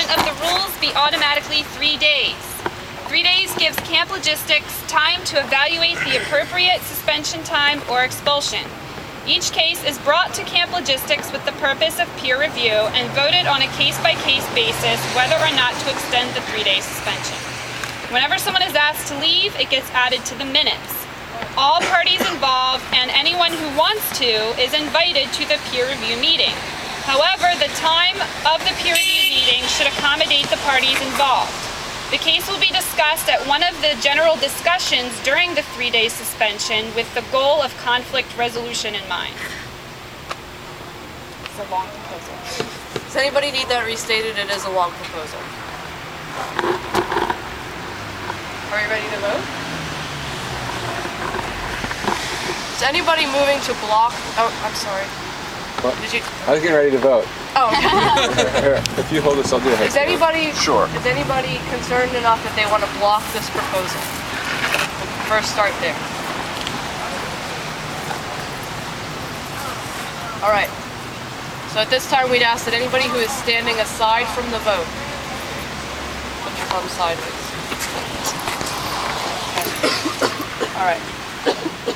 enforcement of the rules be automatically 3 days. 3 days gives Camp Logistics time to evaluate the appropriate suspension time or expulsion. Each case is brought to Camp Logistics with the purpose of peer review and voted on a case-by-case basis whether or not to extend the 3-day suspension. Whenever someone is asked to leave, it gets added to the minutes. All parties involved and anyone who wants to is invited to the peer review meeting. However, the time of the peer review meeting should accommodate the parties involved. The case will be discussed at one of the general discussions during the 3-day suspension with the goal of conflict resolution in mind. It's a long proposal. Does anybody need that restated? It is a long proposal. Are we ready to vote? Is anybody moving to block? Oh, I'm sorry. What? Did you? I was getting ready to vote. Oh, okay. Here, if you hold this, I'll do it. Is anybody Sure. Is anybody concerned enough that they want to block this proposal? First, start there. All right. So at this time, we'd ask that anybody who is standing aside from the vote put your thumb sideways. Okay. All right.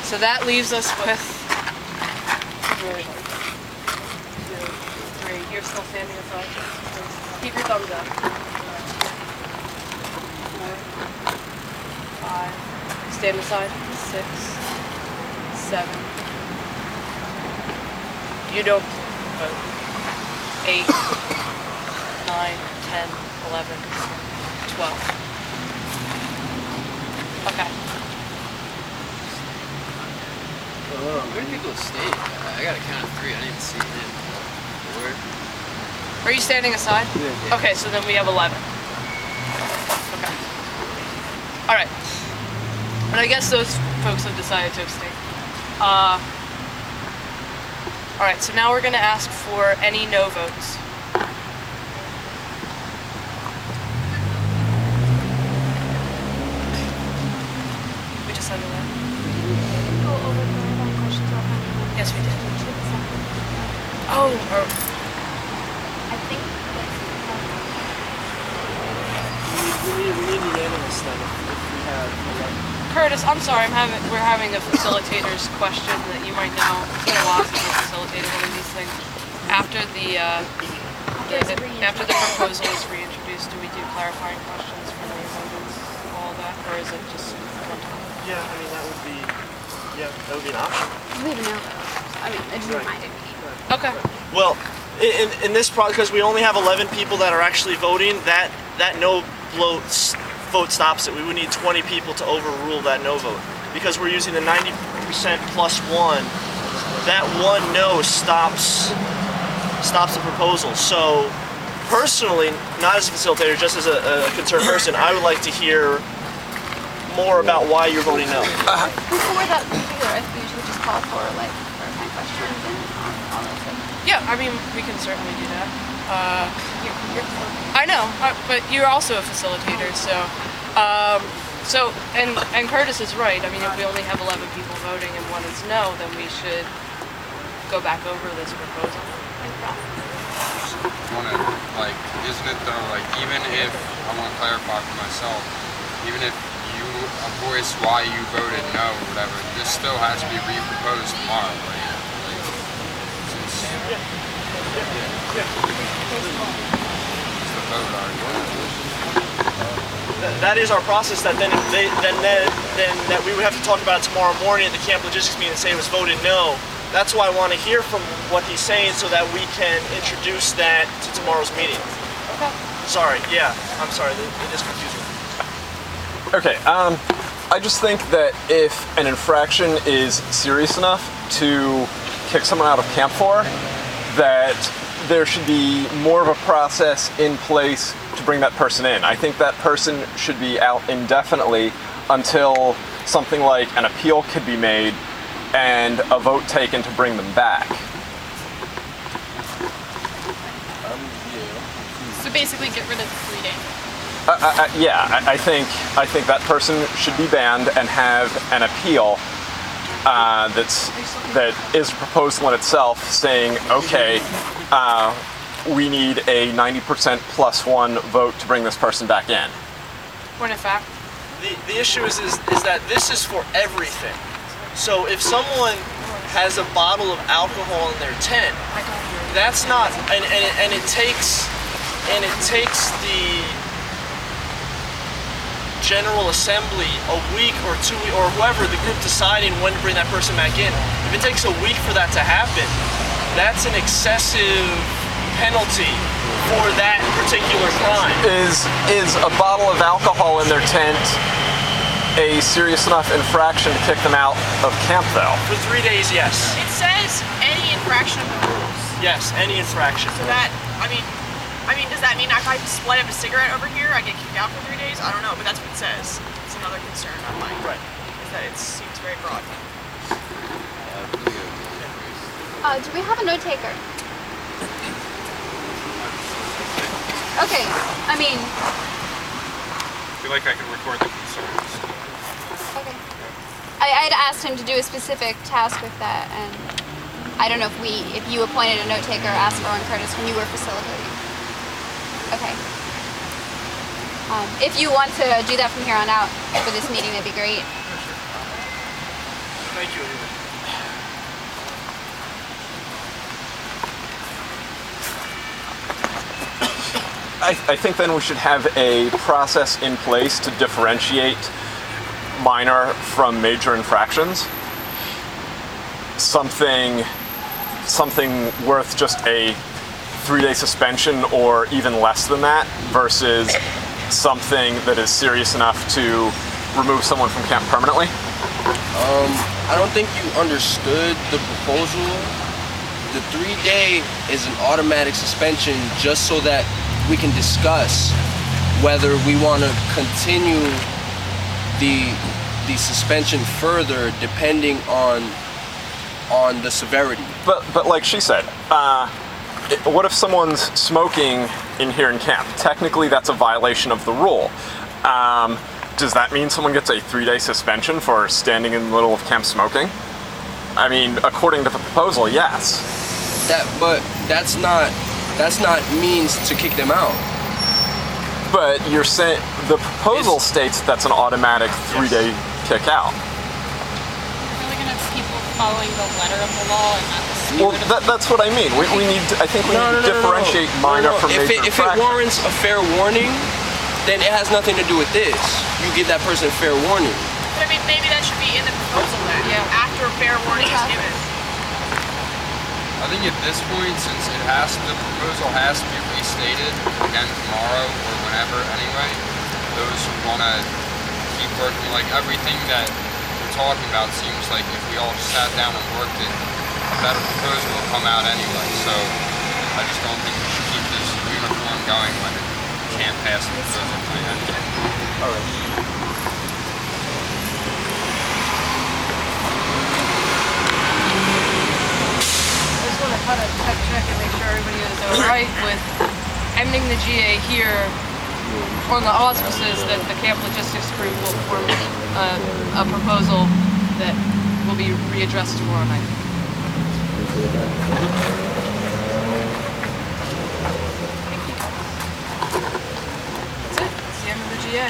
So that leaves us with. You're still standing aside. Keep your thumbs up. 4, 5. Stand aside. 6, 7. You don't vote. 8, 9, 10, 11, 12. Okay. Where do people stay? I got a count of 3. I didn't even see it. Where? Are you standing aside? Yeah. Okay, so then we have 11. Okay. All right. And I guess those folks have decided to abstain. All right, so now we're going to ask for any no votes. We just had 11. Go over the questions about how many Yes, we did. Oh, Oh, I think We need unanimous then if we have 11. Curtis, I'm sorry, we're having a facilitator's question that you might know. It's been a while since we facilitated one of these things. After the proposal is reintroduced, do we do clarifying questions from the amendments, all that, or is it just one time? Yeah, I mean that would be an option. we have no vote. I mean, it just Right. reminded me. Okay. Well, in this because we only have 11 people that are actually voting, that no vote stops it. We would need 20 people to overrule that no vote because we're using the 90% plus 1. That one no stops the proposal. So personally, not as a facilitator, just as a concerned person, I would like to hear more about why you're voting no. Before that, I think we should just call for like clarifying questions and all those things. Yeah, I mean, we can certainly do that. I know, but you're also a facilitator, so and Curtis is right. I mean, if we only have 11 people voting and one is no, then we should go back over this proposal. Isn't it though, even if, I want to clarify for myself, even if you voice why you voted no or whatever, this still has to be re-proposed tomorrow, right? That is our process. That then that we would have to talk about tomorrow morning at the Camp Logistics meeting and say it was voted no. That's why I want to hear from what he's saying so that we can introduce that to tomorrow's meeting. Okay. Sorry. Yeah, I'm sorry. It is confusing. Okay, I just think that if an infraction is serious enough to kick someone out of camp for, that there should be more of a process in place to bring that person in. I think that person should be out indefinitely until something like an appeal could be made and a vote taken to bring them back. So basically get rid of the 3 days. I think that person should be banned and have an appeal that is a proposal in itself saying, okay, we need a 90% plus one vote to bring this person back in. When in fact, The issue is that this is for everything. So if someone has a bottle of alcohol in their tent, that's not, and it takes the General Assembly a week or 2 weeks, or whoever, the group deciding when to bring that person back in. If it takes a week for that to happen, that's an excessive penalty for that particular crime. Is a bottle of alcohol in their tent a serious enough infraction to kick them out of camp, though? For 3 days, yes. it says any infraction of the rules. Yes, any infraction. So that, I mean, does that mean if I light up a cigarette over here, I get kicked out for 3 days? I don't know, but that's what it says. It's another concern on mine. Right. Is that it seems very broad. Do we have a note taker? Okay, I mean, I feel like I can record the concerns. okay. I'd asked him to do a specific task with that, and I don't know if you appointed a note taker or asked Owen Curtis when you were facilitating. Okay. If you want to do that from here on out for this meeting, that'd be great. Thank you. I think then we should have a process in place to differentiate minor from major infractions. Something worth just a 3-day suspension or even less than that versus something that is serious enough to remove someone from camp permanently. I don't think you understood the proposal. The 3-day is an automatic suspension just so that we can discuss whether we want to continue the suspension further depending on the severity. But like she said, what if someone's smoking in here in camp? Technically, that's a violation of the rule. Does that mean someone gets a 3-day suspension for standing in the middle of camp smoking? I mean, according to the proposal, yes. But that's not means to kick them out. But you're saying the proposal states that's an automatic 3-day kick out. We're really gonna have people following the letter of the law and not the spirit Well, that's what I mean. We need to, I think we need to differentiate minor from major If it infraction. warrants a fair warning, then it has nothing to do with this. You give that person a fair warning. But I mean, maybe that should be in the proposal then. Yeah. After a fair warning is given. I think at this point, since the proposal has to be restated again tomorrow or whenever anyway, those who want to keep working, like everything that we're talking about seems like if we all just sat down and worked it, a better proposal will come out anyway. So I just don't think we should keep this uniform going when it can't pass the proposal tonight anyway. All right. Kind of check and make sure everybody is alright with ending the GA here on the auspices that the camp logistics group will form a proposal that will be readdressed tomorrow night. That's it. That's the end of the GA.